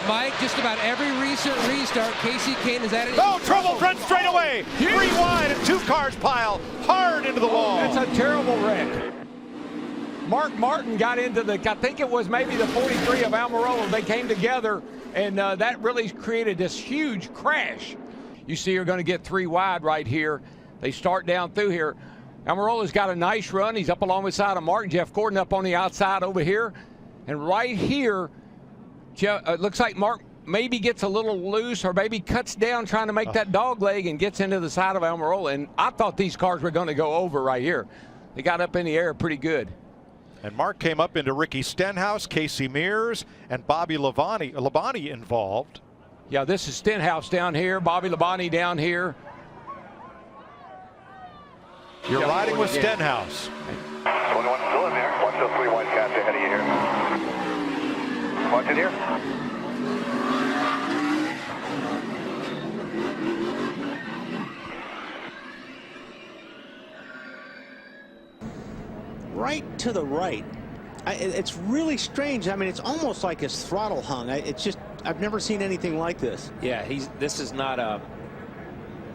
Mike, just about every recent restart, Casey Kane has added. Oh, trouble front straight away. 3 wide and 2 cars pile hard into the wall. That's a terrible wreck. Mark Martin got into the, I think it was maybe the 43 of Almirola. They came together, and that really created this huge crash. You see you're going to get 3 wide right here. They start down through here. Almirola's got a nice run. He's up along the side of Martin. Jeff Gordon up on the outside over here. And right here, it looks like Mark maybe gets a little loose or maybe cuts down trying to make that dog leg and gets into the side of Almirola. And I thought these cars were going to go over right here. They got up in the air pretty good. And Mark came up into Ricky Stenhouse, Casey Mears, and Bobby Labonte involved. Yeah, this is Stenhouse down here, Bobby Labonte down here. You're riding with Stenhouse. 21 still in there. Watch those 3 wide cats ahead of you here. Watch it here. Right to the right. It's really strange. I mean, it's almost like his throttle hung. I've never seen anything like this. Yeah, this is not a.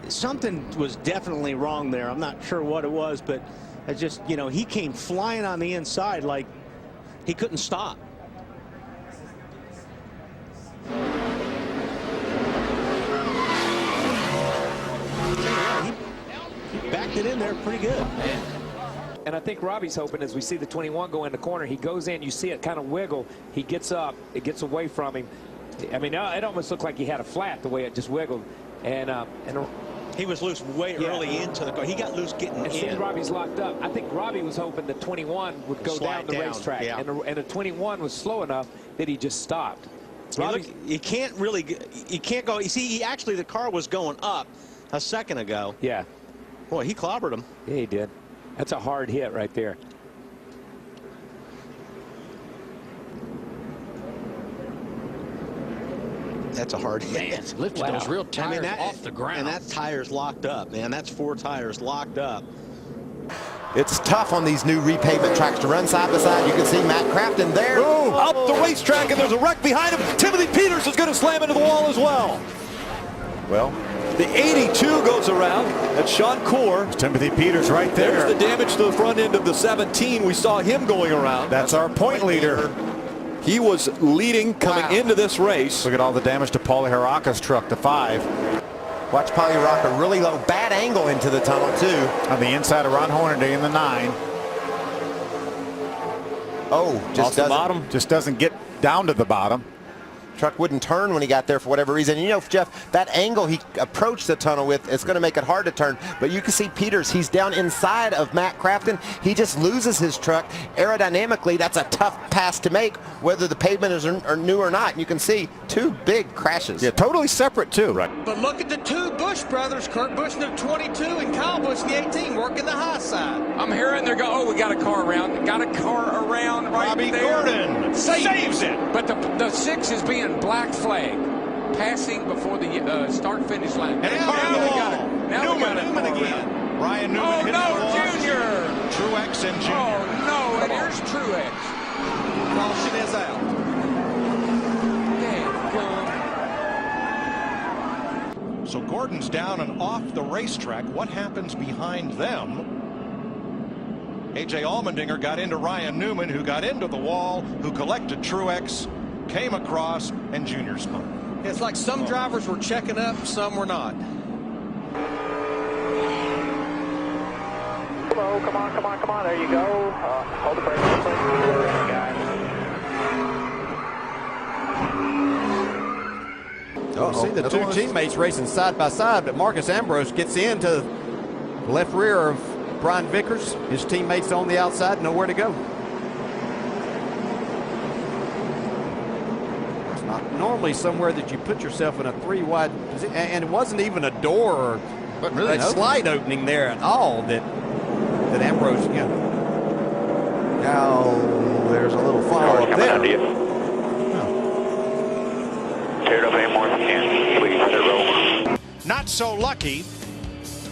Something was definitely wrong there. I'm not sure what it was, but he came flying on the inside like he couldn't stop. He backed it in there pretty good. And I think Robbie's hoping as we see the 21 go in the corner, he goes in, you see it kind of wiggle, he gets up, it gets away from him. I mean, it almost looked like he had a flat the way it just wiggled. And he was loose way early into the car. He got loose getting as soon as Robbie's locked up. I think Robbie was hoping the 21 would go down the racetrack. Yeah. And the 21 was slow enough that he just stopped. You can't go. You see, the car was going up a second ago. Yeah. Boy, he clobbered him. Yeah, he did. That's a hard hit right there. That's a hard hit. Man, lifted those real tires off the ground. And that tire's locked up, man. That's 4 tires locked up. It's tough on these new repavement tracks to run side by side. You can see Matt Crafton there. Boom, up the racetrack, and there's a wreck behind him. Timothy Peters is going to slam into the wall as well. Well, the 82 goes around. That's Sean Core. Timothy Peters right there. There's the damage to the front end of the 17. We saw him going around. That's our point leader. He was leading coming into this race. Look at all the damage to Paulie Haraka's truck, the 5. watch Paulie Haraka really low, bad angle into the tunnel too. On the inside of Ron Hornaday in the 9. Oh, just doesn't get down to the bottom. Truck wouldn't turn when he got there for whatever reason. You know, Jeff, that angle he approached the tunnel with, it's going to make it hard to turn. But you can see Peters, he's down inside of Matt Crafton. He just loses his truck. Aerodynamically, that's a tough pass to make, whether the pavement is new or not. And you can see 2 big crashes. Yeah, totally separate too. Right. But look at the 2 Busch brothers, Kurt Busch in the 22 and Kyle Busch in the 18, working the high side. I'm hearing they're going, oh, we got a car around. Got a car around right Bobby there. Gordon saves it. But the 6 is being black flag, passing before the start-finish line. And now Newman again. Ryan Newman. Oh, no, Junior. Truex and Junior. Oh, no, and here's Truex. Caution is out. So Gordon's down and off the racetrack. What happens behind them? A.J. Allmendinger got into Ryan Newman, who got into the wall, who collected Truex, came across, and Junior spun. It's like some drivers were checking up, some were not. Hello, come on, there you go. Hold the brake, guys. Oh, see the 2 teammates racing side by side, but Marcus Ambrose gets into the left rear of Brian Vickers. His teammates on the outside, nowhere to go. It's not normally somewhere that you put yourself in a 3 wide position, and it wasn't even a door or a slide opening there at all that Ambrose, you know. Now there's a little follow up there. Tear it up any more if you can, please, roll. Not so lucky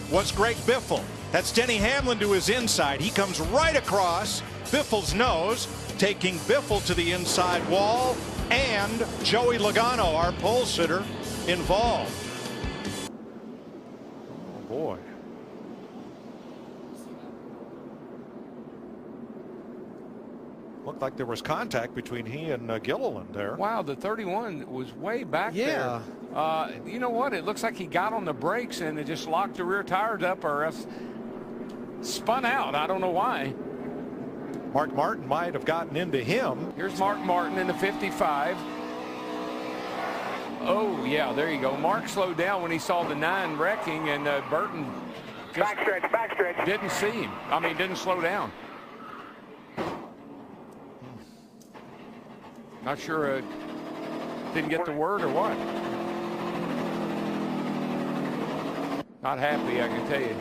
was Greg Biffle. That's Denny Hamlin to his inside. He comes right across Biffle's nose, taking Biffle to the inside wall. and Joey Logano, our pole sitter, involved. Oh, boy. Looked like there was contact between he and Gilliland there. Wow, the 31 was way back there. You know what? It looks like he got on the brakes and it just locked the rear tires up or else spun out. I don't know why. Mark Martin might have gotten into him. Here's Mark Martin in the 55. Oh, yeah, there you go. Mark slowed down when he saw the 9 wrecking, and Burton just backstretch. didn't see him. I mean, didn't slow down. Not sure didn't get the word or what. Not happy, I can tell you.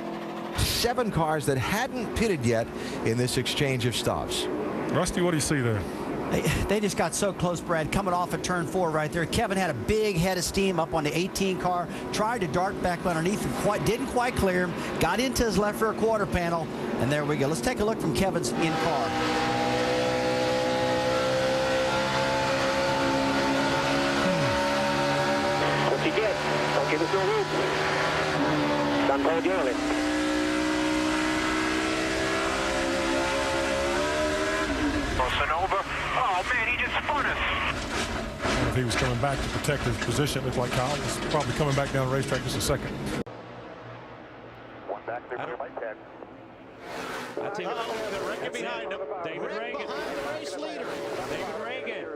7 cars that hadn't pitted yet in this exchange of stops. Rusty, what do you see there? They just got so close, Brad, coming off of turn 4 right there. Kevin had a big head of steam up on the 18 car, tried to dart back underneath him, didn't quite clear him, got into his left rear quarter panel, and there we go. Let's take a look from Kevin's in-car. What you get? Don't give us no room. Done told you early. Over. Oh man, he just spun us. And if he was coming back to protect his position, it looked like Kyle was probably coming back down the racetrack just a second. One back there, right tag. I tell you, The wreck behind him. David Reagan. Behind the race leader. David Reagan.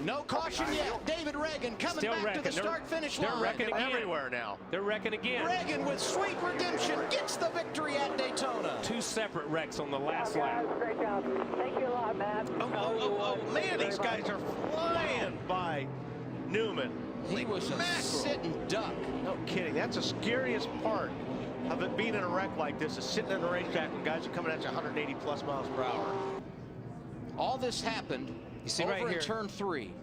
No caution yet. David Reagan coming Still back wrecking. to the start-finish They're line. wrecking again. Everywhere now. They're wrecking again. Reagan with sweet redemption gets the victory at Daytona. 2 separate wrecks on the last lap. Great job. Thank you a lot, Matt. Oh, man, these guys are flying by Newman. He was a sitting duck. No kidding. That's the scariest part of it being in a wreck like this, is sitting in the racetrack when guys are coming at you 180 plus miles per hour. All this happened over right here in turn 3.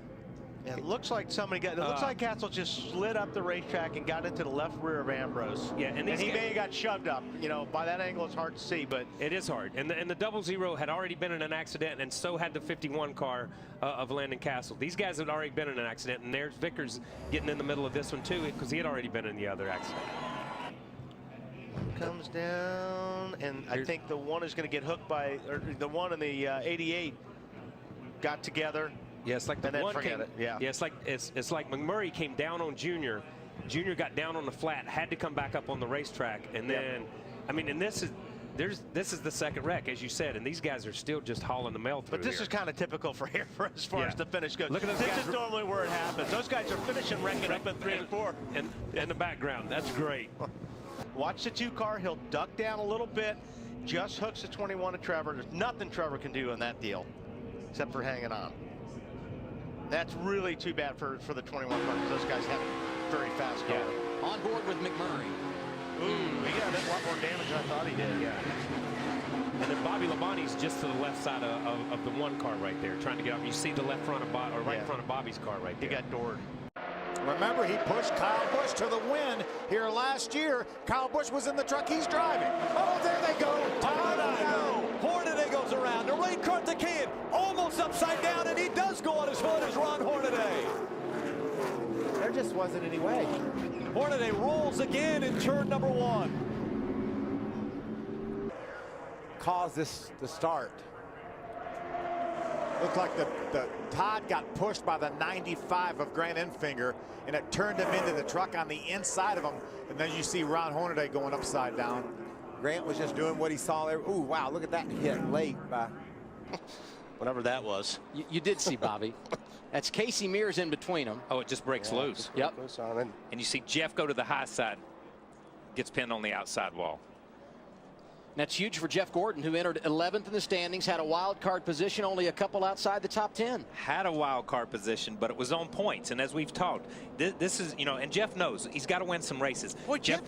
And it looks like somebody got. It looks like Castle just slid up the racetrack and got into the left rear of Ambrose. Yeah, and he may have got shoved up. You know, by that angle, it's hard to see, but it is hard. And the 00 had already been in an accident, and so had the 51 car of Landon Castle. These guys had already been in an accident, and there's Vickers getting in the middle of this one too, because he had already been in the other accident. Comes down, and I think the one is going to get hooked by, or the one in the 88 got together. Yeah, it's like the one came. Yeah, it's like McMurray came down on Junior. Junior got down on the flat, had to come back up on the racetrack, and then, I mean, and this is the second wreck, as you said, and these guys are still just hauling the mail through. But this here. is kind of typical for here, for as far as the finish goes. Look at those this guys. is normally where it happens. Those guys are finishing wrecking up at 3 and 4. And in the background, that's great. Watch the 2 car. He'll duck down a little bit, just hooks the 21 to Trevor. There's nothing Trevor can do in that deal, except for hanging on. That's really too bad for the 21 car, because those guys have very fast car. Yeah. On board with McMurray. Ooh, he got a lot more damage than I thought he did. Yeah. And then Bobby Labonte's just to the left side of the 1 car right there, trying to get up. You see the left front of right in front of Bobby's car right there. He got doored. Remember, he pushed Kyle Busch to the win here last year. Kyle Busch was in the truck he's driving. Oh, there they go. Hornaday goes around. The rain cart to Kane, almost upside down, and he does go on his foot as Ron Hornaday. There just wasn't any way. Hornaday rolls again in turn number 1. Caused this to start. Looked like the Todd got pushed by the 95 of Grant Enfinger, and it turned him into the truck on the inside of him. And then you see Ron Hornaday going upside down. Grant was just doing what he saw there. Ooh, wow, look at that hit late by whatever that was. You did see Bobby. That's Casey Mears in between them. Oh, it just breaks loose. Yep. And you see Jeff go to the high side, gets pinned on the outside wall. That's huge for Jeff Gordon, who entered 11th in the standings, had a wild card position, only a couple outside the top 10. Had a wild card position, but it was on points. And as we've talked, this is, you know, and Jeff knows he's got to win some races. Well, Jeff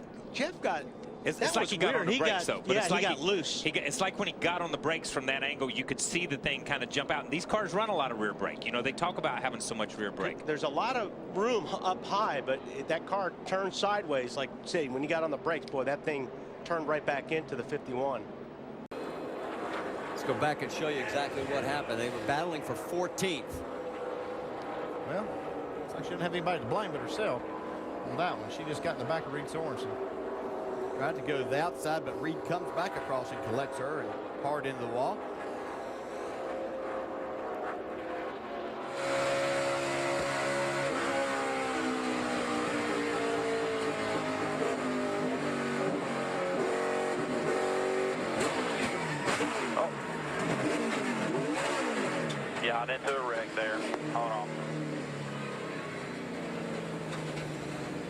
got. It's like he got on the brakes, though. But yeah, it's like he got loose. It's like when he got on the brakes from that angle, you could see the thing kind of jump out. And these cars run a lot of rear brake. You know, they talk about having so much rear brake. There's a lot of room up high, but that car turned sideways. Like, say, when you got on the brakes, boy, that thing turned right back into the 51. Let's go back and show you exactly what happened. They were battling for 14th. Well, looks like she didn't have anybody to blame but herself on that one. She just got in the back of Reed Sorensen. Tried to go to the outside, but Reed comes back across and collects her and hard into the wall. Got into a wreck there. Hold on.